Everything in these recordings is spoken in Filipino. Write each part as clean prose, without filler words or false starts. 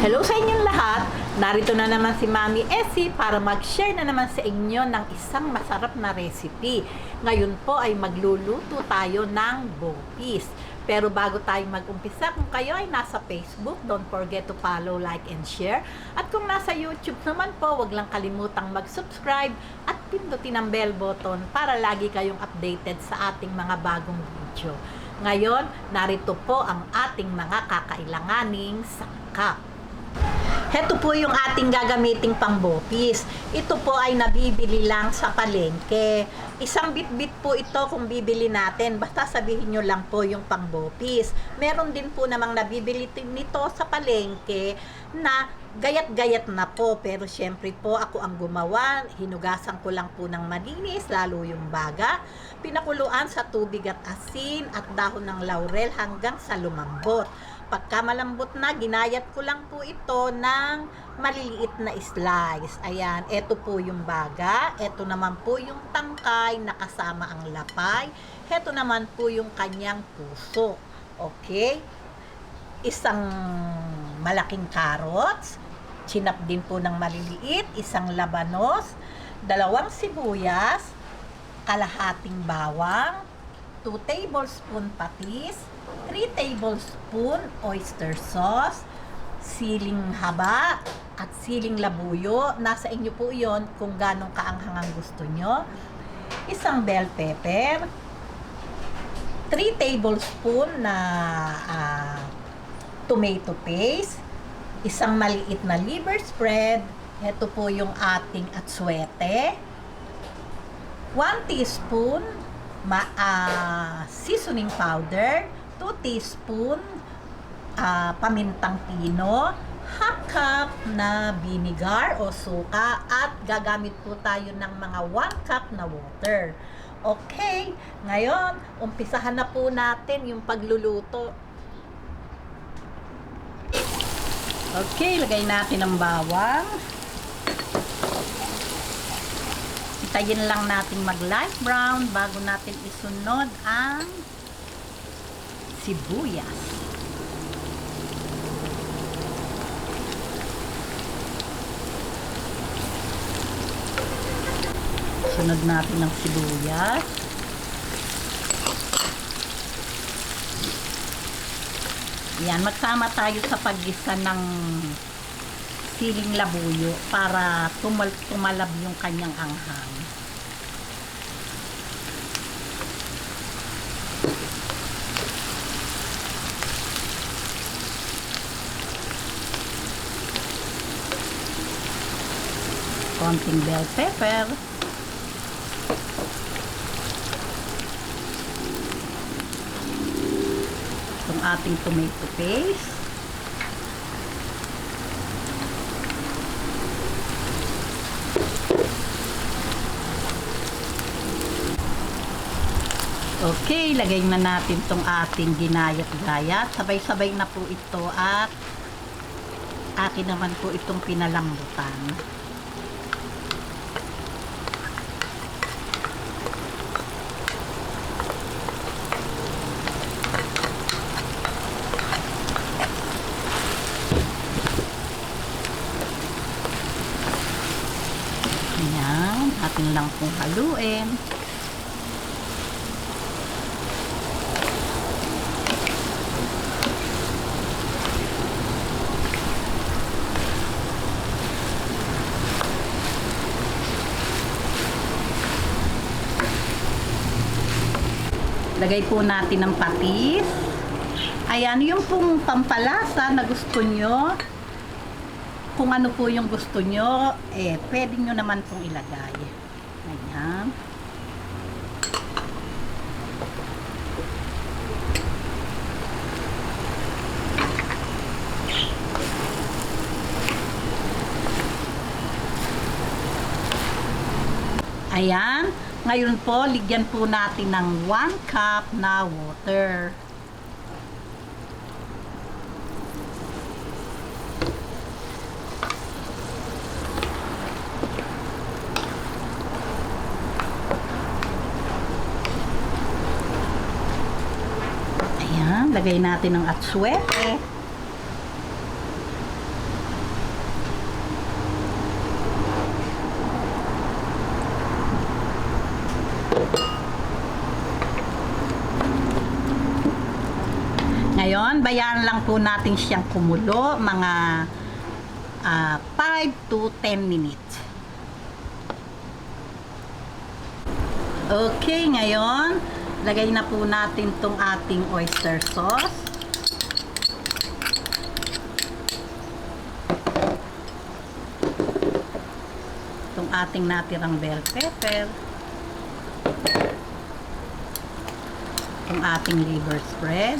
Hello sa inyong lahat! Narito na naman si Mami Essie para mag-share na naman sa inyo ng isang masarap na recipe. Ngayon po ay magluluto tayo ng bopis. Pero bago tayo mag-umpisa, kung kayo ay nasa Facebook, don't forget to follow, like, and share. At kung nasa YouTube naman po, wag lang kalimutang mag-subscribe at pindutin ang bell button para lagi kayong updated sa ating mga bagong video. Ngayon, narito po ang ating mga kakailanganing sangkap. Heto po yung ating gagamiting pang-bopis. Ito po ay nabibili lang sa palengke. Isang bit-bit po ito kung bibili natin. Basta sabihin nyo lang po yung pang-bopis. Meron din po namang nabibili nito sa palengke na gayat-gayat na po. Pero syempre po ako ang gumawa. Hinugasan ko lang po ng malinis, lalo yung baga. Pinakuluan sa tubig at asin at dahon ng laurel hanggang sa lumambot. Pagka malambot na, ginayat ko lang po ito ng maliliit na slice. Ayan, ito po yung baga. Ito naman po yung tangkay na kasama ang lapay. Ito naman po yung kanyang puso. Okay? Isang malaking carrots. Chinap din po ng maliliit. Isang labanos. 2 sibuyas. Kalahating bawang. 2 tablespoon patis. 3 tablespoon oyster sauce, siling haba, at siling labuyo. Nasa inyo po yon kung ganong kaanghang ang gusto nyo. Isang bell pepper, 3 tablespoon na tomato paste, isang maliit na liver spread. Ito po yung ating atsuete, 1 teaspoon seasoning powder, 2 teaspoon pamintang pino, half cup na vinegar o suka, at gagamit po tayo ng mga 1 cup na water. Okay, ngayon, umpisahan na po natin yung pagluluto. Okay, lagay natin ang bawang. Itayin lang natin mag light brown bago natin isunod ang sibuyas. Sunod natin ang sibuyas. Yan, magsama tayo sa paggisa ng siling labuyo para tumalab yung kanyang anghang. Konting bell pepper. Itong ating tomato paste. Okay, lagay na natin itong ating ginayat-gayat. Sabay-sabay na po ito at akin naman po itong pinalambutan. Ayan, atin lang pong haluin. Lagay po natin ng patis. Ayan, yung pong pampalasa na gusto nyo. Kung ano po yung gusto nyo, pwede nyo naman pong ilagay. Ayan. Ayan. Ngayon po, ligyan po natin ng 1 cup na water. Ayan, lagay natin ang atsuete. Ngayon, bayaan lang po natin siyang kumulo mga 5 to 10 minutes. Okay, ngayon, lagay na po natin tong ating oyster sauce. Itong ating natirang bell pepper. Itong ating liver spread.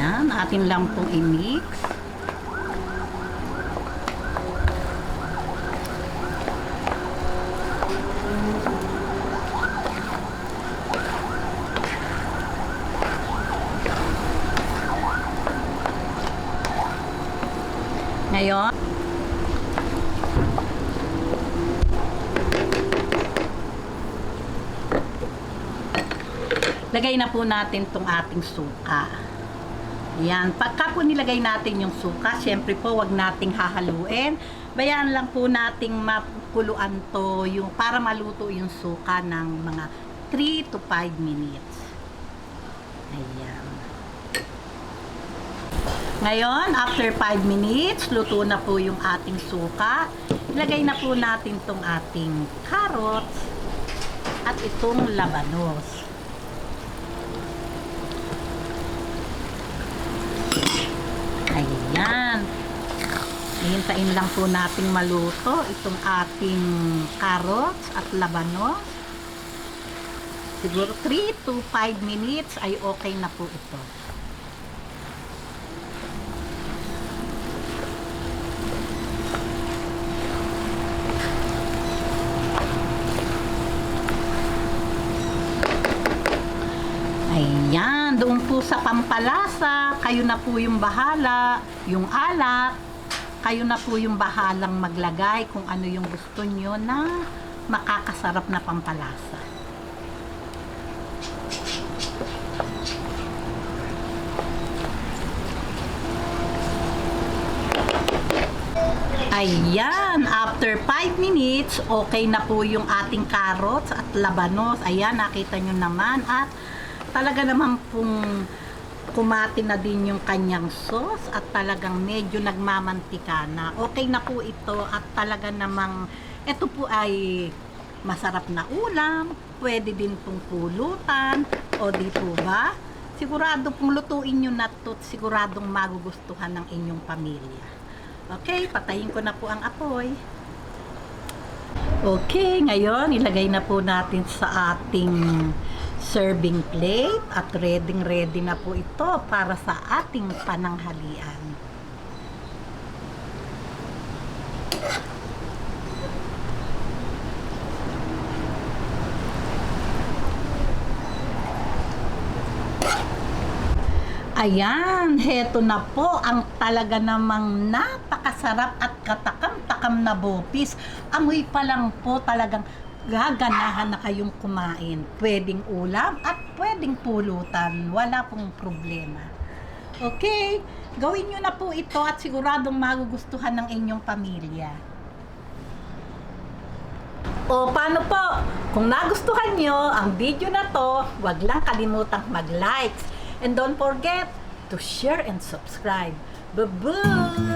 Ayan, atin lang pong i-mix. Ngayon, lagay na po natin tong ating suka. Yan, pagka po nilagay natin yung suka, syempre po wag nating hahaluin. Bayaan lang po nating makuluan to yung para maluto yung suka ng mga 3 to 5 minutes. Ayan. Ngayon, after 5 minutes, luto na po yung ating suka. Ilagay na po natin tong ating carrots at itong labanos. Ayan. Hihintayin lang po natin maluto itong ating carrots at labanos. Siguro 3 to 5 minutes ay okay na po ito. Ayan, doon po sa pampalasa, kayo na po yung bahala, yung alat, kayo na po yung bahalang maglagay kung ano yung gusto nyo na makakasarap na pampalasa. Ayan, after 5 minutes, okay na po yung ating carrots at labanos. Ayan, nakita nyo naman at talaga naman pong kumati na din yung kanyang sauce at talagang medyo nagmamantika na. Okay na po ito at talaga namang ito po ay masarap na ulam, pwede din pong pulutan, o di po ba? Sigurado pong lutuin nyo na ito, siguradong magugustuhan ng inyong pamilya. Okay, patayin ko na po ang apoy. Okay, ngayon ilagay na po natin sa ating serving plate at ready na po ito para sa ating pananghalian. Ayan, heto na po ang talaga namang napakasarap at katakam-takam na bopis. Amoy pa lang po talagang gaganahan na kayong kumain. Pwedeng ulam at pwedeng pulutan. Wala pong problema. Okay, gawin nyo na po ito at siguradong magugustuhan ng inyong pamilya. O paano po? Kung nagustuhan nyo ang video na to, wag lang kalimutang mag-likes. And don't forget to share and subscribe. Bye-bye!